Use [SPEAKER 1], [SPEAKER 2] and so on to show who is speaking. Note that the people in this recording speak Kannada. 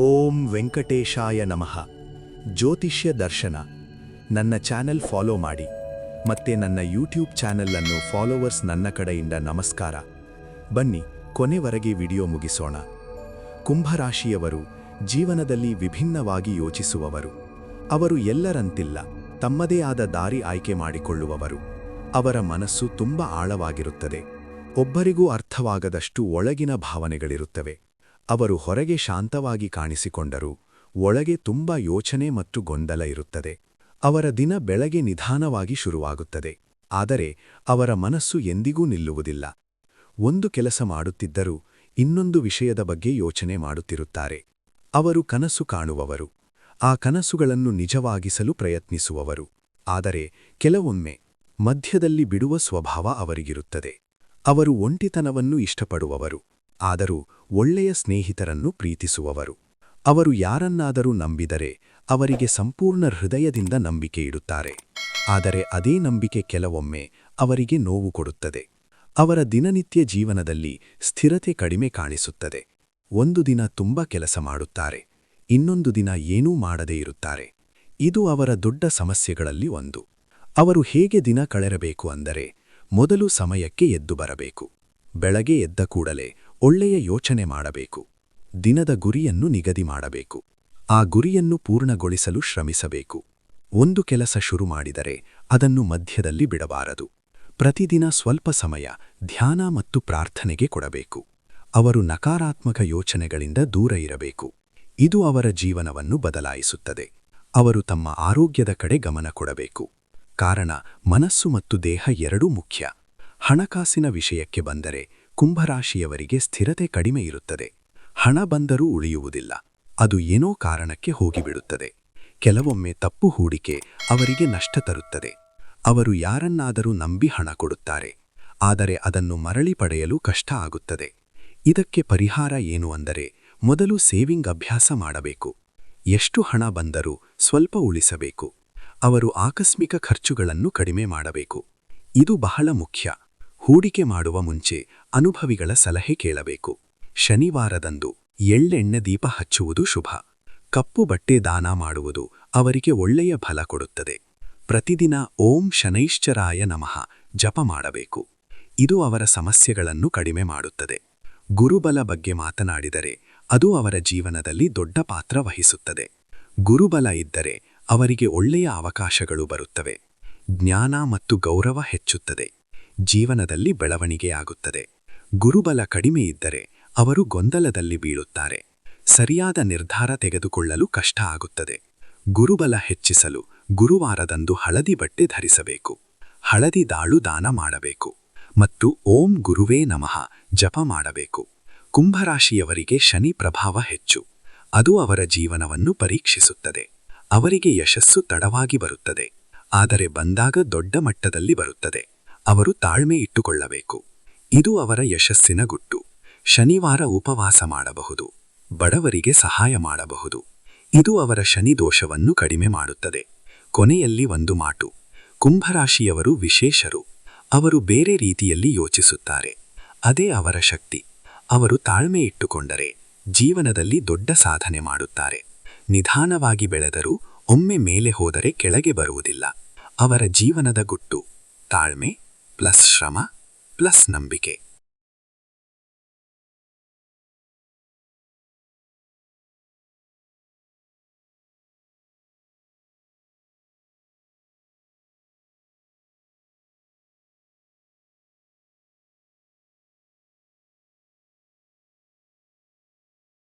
[SPEAKER 1] ಓಂ ವೆಂಕಟೇಶಾಯ ನಮಃ. ಜ್ಯೋತಿಷ್ಯ ದರ್ಶನ ನನ್ನ ಚಾನೆಲ್ ಫಾಲೋ ಮಾಡಿ ಮತ್ತೆ ನನ್ನ ಯೂಟ್ಯೂಬ್ ಚಾನೆಲ್ ಅನ್ನು ಫಾಲೋವರ್ಸ್ ನನ್ನ ಕಡೆಯಿಂದ ನಮಸ್ಕಾರ. ಬನ್ನಿ ಕೊನೆವರೆಗೆ ವಿಡಿಯೋ ಮುಗಿಸೋಣ. ಕುಂಭರಾಶಿಯವರು ಜೀವನದಲ್ಲಿ ವಿಭಿನ್ನವಾಗಿ ಯೋಚಿಸುವವರು. ಅವರು ಎಲ್ಲರಂತಿಲ್ಲ, ತಮ್ಮದೇ ಆದ ದಾರಿ ಆಯ್ಕೆ ಮಾಡಿಕೊಳ್ಳುವವರು. ಅವರ ಮನಸ್ಸು ತುಂಬ ಆಳವಾಗಿರುತ್ತದೆ. ಒಬ್ಬರಿಗೂ ಅರ್ಥವಾಗದಷ್ಟು ಒಳಗಿನ ಭಾವನೆಗಳಿರುತ್ತವೆ. ಅವರು ಹೊರಗೆ ಶಾಂತವಾಗಿ ಕಾಣಿಸಿಕೊಂಡರೂ ಒಳಗೆ ತುಂಬ ಯೋಚನೆ ಮತ್ತು ಗೊಂದಲ ಇರುತ್ತದೆ. ಅವರ ದಿನ ಬೆಳಗ್ಗೆ ನಿಧಾನವಾಗಿ ಶುರುವಾಗುತ್ತದೆ, ಆದರೆ ಅವರ ಮನಸ್ಸು ಎಂದಿಗೂ ನಿಲ್ಲುವುದಿಲ್ಲ. ಒಂದು ಕೆಲಸ ಮಾಡುತ್ತಿದ್ದರೂ ಇನ್ನೊಂದು ವಿಷಯದ ಬಗ್ಗೆ ಯೋಚನೆ ಮಾಡುತ್ತಿರುತ್ತಾರೆ. ಅವರು ಕನಸು ಕಾಣುವವರು, ಆ ಕನಸುಗಳನ್ನು ನಿಜವಾಗಿಸಲು ಪ್ರಯತ್ನಿಸುವವರು. ಆದರೆ ಕೆಲವೊಮ್ಮೆ ಮಧ್ಯದಲ್ಲಿ ಬಿಡುವ ಸ್ವಭಾವ ಅವರಿಗಿರುತ್ತದೆ. ಅವರು ಒಂಟಿತನವನ್ನು ಇಷ್ಟಪಡುವವರು, ಆದರೂ ಒಳ್ಳೆಯ ಸ್ನೇಹಿತರನ್ನು ಪ್ರೀತಿಸುವವರು. ಅವರು ಯಾರನ್ನಾದರೂ ನಂಬಿದರೆ ಅವರಿಗೆ ಸಂಪೂರ್ಣ ಹೃದಯದಿಂದ ನಂಬಿಕೆ ಇಡುತ್ತಾರೆ. ಆದರೆ ಅದೇ ನಂಬಿಕೆ ಕೆಲವೊಮ್ಮೆ ಅವರಿಗೆ ನೋವು ಕೊಡುತ್ತದೆ. ಅವರ ದಿನನಿತ್ಯ ಜೀವನದಲ್ಲಿ ಸ್ಥಿರತೆ ಕಡಿಮೆ ಕಾಣಿಸುತ್ತದೆ. ಒಂದು ದಿನ ತುಂಬ ಕೆಲಸ ಮಾಡುತ್ತಾರೆ, ಇನ್ನೊಂದು ದಿನ ಏನೂ ಮಾಡದೇ ಇರುತ್ತಾರೆ. ಇದು ಅವರ ದೊಡ್ಡ ಸಮಸ್ಯೆಗಳಲ್ಲಿ ಒಂದು. ಅವರು ಹೇಗೆ ದಿನ ಕಳೆಯಬೇಕು ಅಂದರೆ, ಮೊದಲು ಸಮಯಕ್ಕೆ ಎದ್ದು ಬರಬೇಕು. ಬೆಳಗ್ಗೆ ಎದ್ದ ಕೂಡಲೇ ಒಳ್ಳೆಯ ಯೋಚನೆ ಮಾಡಬೇಕು. ದಿನದ ಗುರಿಯನ್ನು ನಿಗದಿ ಮಾಡಬೇಕು. ಆ ಗುರಿಯನ್ನು ಪೂರ್ಣಗೊಳಿಸಲು ಶ್ರಮಿಸಬೇಕು. ಒಂದು ಕೆಲಸ ಶುರು ಮಾಡಿದರೆ ಅದನ್ನು ಮಧ್ಯದಲ್ಲಿ ಬಿಡಬಾರದು. ಪ್ರತಿದಿನ ಸ್ವಲ್ಪ ಸಮಯ ಧ್ಯಾನ ಮತ್ತು ಪ್ರಾರ್ಥನೆಗೆ ಕೊಡಬೇಕು. ಅವರು ನಕಾರಾತ್ಮಕ ಯೋಚನೆಗಳಿಂದ ದೂರ ಇರಬೇಕು. ಇದು ಅವರ ಜೀವನವನ್ನು ಬದಲಾಯಿಸುತ್ತದೆ. ಅವರು ತಮ್ಮ ಆರೋಗ್ಯದ ಕಡೆ ಗಮನ ಕೊಡಬೇಕು. ಕಾರಣ ಮನಸ್ಸು ಮತ್ತು ದೇಹ ಎರಡೂ ಮುಖ್ಯ. ಹಣಕಾಸಿನ ವಿಷಯಕ್ಕೆ ಬಂದರೆ ಕುಂಭರಾಶಿಯವರಿಗೆ ಸ್ಥಿರತೆ ಕಡಿಮೆ ಇರುತ್ತದೆ. ಹಣ ಬಂದರೂ ಉಳಿಯುವುದಿಲ್ಲ, ಅದು ಏನೋ ಕಾರಣಕ್ಕೆ ಹೋಗಿಬಿಡುತ್ತದೆ. ಕೆಲವೊಮ್ಮೆ ತಪ್ಪು ಹೂಡಿಕೆ ಅವರಿಗೆ ನಷ್ಟ ತರುತ್ತದೆ. ಅವರು ಯಾರನ್ನಾದರೂ ನಂಬಿ ಹಣ ಕೊಡುತ್ತಾರೆ, ಆದರೆ ಅದನ್ನು ಮರಳಿ ಪಡೆಯಲು ಕಷ್ಟ ಆಗುತ್ತದೆ. ಇದಕ್ಕೆ ಪರಿಹಾರ ಏನು ಅಂದರೆ, ಮೊದಲು ಸೇವಿಂಗ್ ಅಭ್ಯಾಸ ಮಾಡಬೇಕು. ಎಷ್ಟು ಹಣ ಬಂದರೂ ಸ್ವಲ್ಪ ಉಳಿಸಬೇಕು. ಅವರು ಆಕಸ್ಮಿಕ ಖರ್ಚುಗಳನ್ನು ಕಡಿಮೆ ಮಾಡಬೇಕು. ಇದು ಬಹಳ ಮುಖ್ಯ. ಹೂಡಿಕೆ ಮಾಡುವ ಮುಂಚೆ ಅನುಭವಿಗಳ ಸಲಹೆ ಕೇಳಬೇಕು. ಶನಿವಾರದಂದು ಎಳ್ಳೆಣ್ಣೆ ದೀಪ ಹಚ್ಚುವುದು ಶುಭ. ಕಪ್ಪು ಬಟ್ಟೆ ದಾನ ಮಾಡುವುದು ಅವರಿಗೆ ಒಳ್ಳೆಯ ಫಲ ಕೊಡುತ್ತದೆ. ಪ್ರತಿದಿನ ಓಂ ಶನೈಶ್ಚರಾಯ ನಮಃ ಜಪ ಮಾಡಬೇಕು. ಇದು ಅವರ ಸಮಸ್ಯೆಗಳನ್ನು ಕಡಿಮೆ ಮಾಡುತ್ತದೆ. ಗುರುಬಲ ಬಗ್ಗೆ ಮಾತನಾಡಿದರೆ ಅದು ಅವರ ಜೀವನದಲ್ಲಿ ದೊಡ್ಡ ಪಾತ್ರ ವಹಿಸುತ್ತದೆ. ಗುರುಬಲ ಇದ್ದರೆ ಅವರಿಗೆ ಒಳ್ಳೆಯ ಅವಕಾಶಗಳು ಬರುತ್ತವೆ. ಜ್ಞಾನ ಮತ್ತು ಗೌರವ ಹೆಚ್ಚುತ್ತದೆ. ಜೀವನದಲ್ಲಿ ಬೆಳವಣಿಗೆಯಾಗುತ್ತದೆ. ಗುರುಬಲ ಕಡಿಮೆ ಇದ್ದರೆ ಅವರು ಗೊಂದಲದಲ್ಲಿ ಬೀಳುತ್ತಾರೆ. ಸರಿಯಾದ ನಿರ್ಧಾರ ತೆಗೆದುಕೊಳ್ಳಲು ಕಷ್ಟ ಆಗುತ್ತದೆ. ಗುರುಬಲ ಹೆಚ್ಚಿಸಲು ಗುರುವಾರದಂದು ಹಳದಿ ಬಟ್ಟೆ ಧರಿಸಬೇಕು. ಹಳದಿ ದಾಳು ದಾನ ಮಾಡಬೇಕು ಮತ್ತು ಓಂ ಗುರುವೇ ನಮಃ ಜಪ ಮಾಡಬೇಕು. ಕುಂಭರಾಶಿಯವರಿಗೆ ಶನಿ ಪ್ರಭಾವ ಹೆಚ್ಚು. ಅದು ಅವರ ಜೀವನವನ್ನು ಪರೀಕ್ಷಿಸುತ್ತದೆ. ಅವರಿಗೆ ಯಶಸ್ಸು ತಡವಾಗಿ ಬರುತ್ತದೆ, ಆದರೆ ಬಂದಾಗ ದೊಡ್ಡ ಮಟ್ಟದಲ್ಲಿ ಬರುತ್ತದೆ. ಅವರು ತಾಳ್ಮೆ ಇಟ್ಟುಕೊಳ್ಳಬೇಕು. ಇದು ಅವರ ಯಶಸ್ಸಿನ ಗುಟ್ಟು. ಶನಿವಾರ ಉಪವಾಸ ಮಾಡಬಹುದು, ಬಡವರಿಗೆ ಸಹಾಯ ಮಾಡಬಹುದು. ಇದು ಅವರ ಶನಿ ದೋಷವನ್ನು ಕಡಿಮೆ ಮಾಡುತ್ತದೆ. ಕೊನೆಯಲ್ಲಿ ಒಂದು ಮಾತು, ಕುಂಭರಾಶಿಯವರು ವಿಶೇಷರು. ಅವರು ಬೇರೆ ರೀತಿಯಲ್ಲಿ ಯೋಚಿಸುತ್ತಾರೆ, ಅದೇ ಅವರ ಶಕ್ತಿ. ಅವರು ತಾಳ್ಮೆ ಇಟ್ಟುಕೊಂಡರೆ ಜೀವನದಲ್ಲಿ ದೊಡ್ಡ ಸಾಧನೆ ಮಾಡುತ್ತಾರೆ. ನಿಧಾನವಾಗಿ ಬೆಳೆದರೂ ಒಮ್ಮೆ ಮೇಲೆ ಹೋದರೆ ಕೆಳಗೆ ಬರುವುದಿಲ್ಲ. ಅವರ ಜೀವನದ ಗುಟ್ಟು ತಾಳ್ಮೆ ಪ್ಲಸ್ ಶ್ರಮ ಪ್ಲಸ್ ನಂಬಿಕೆ.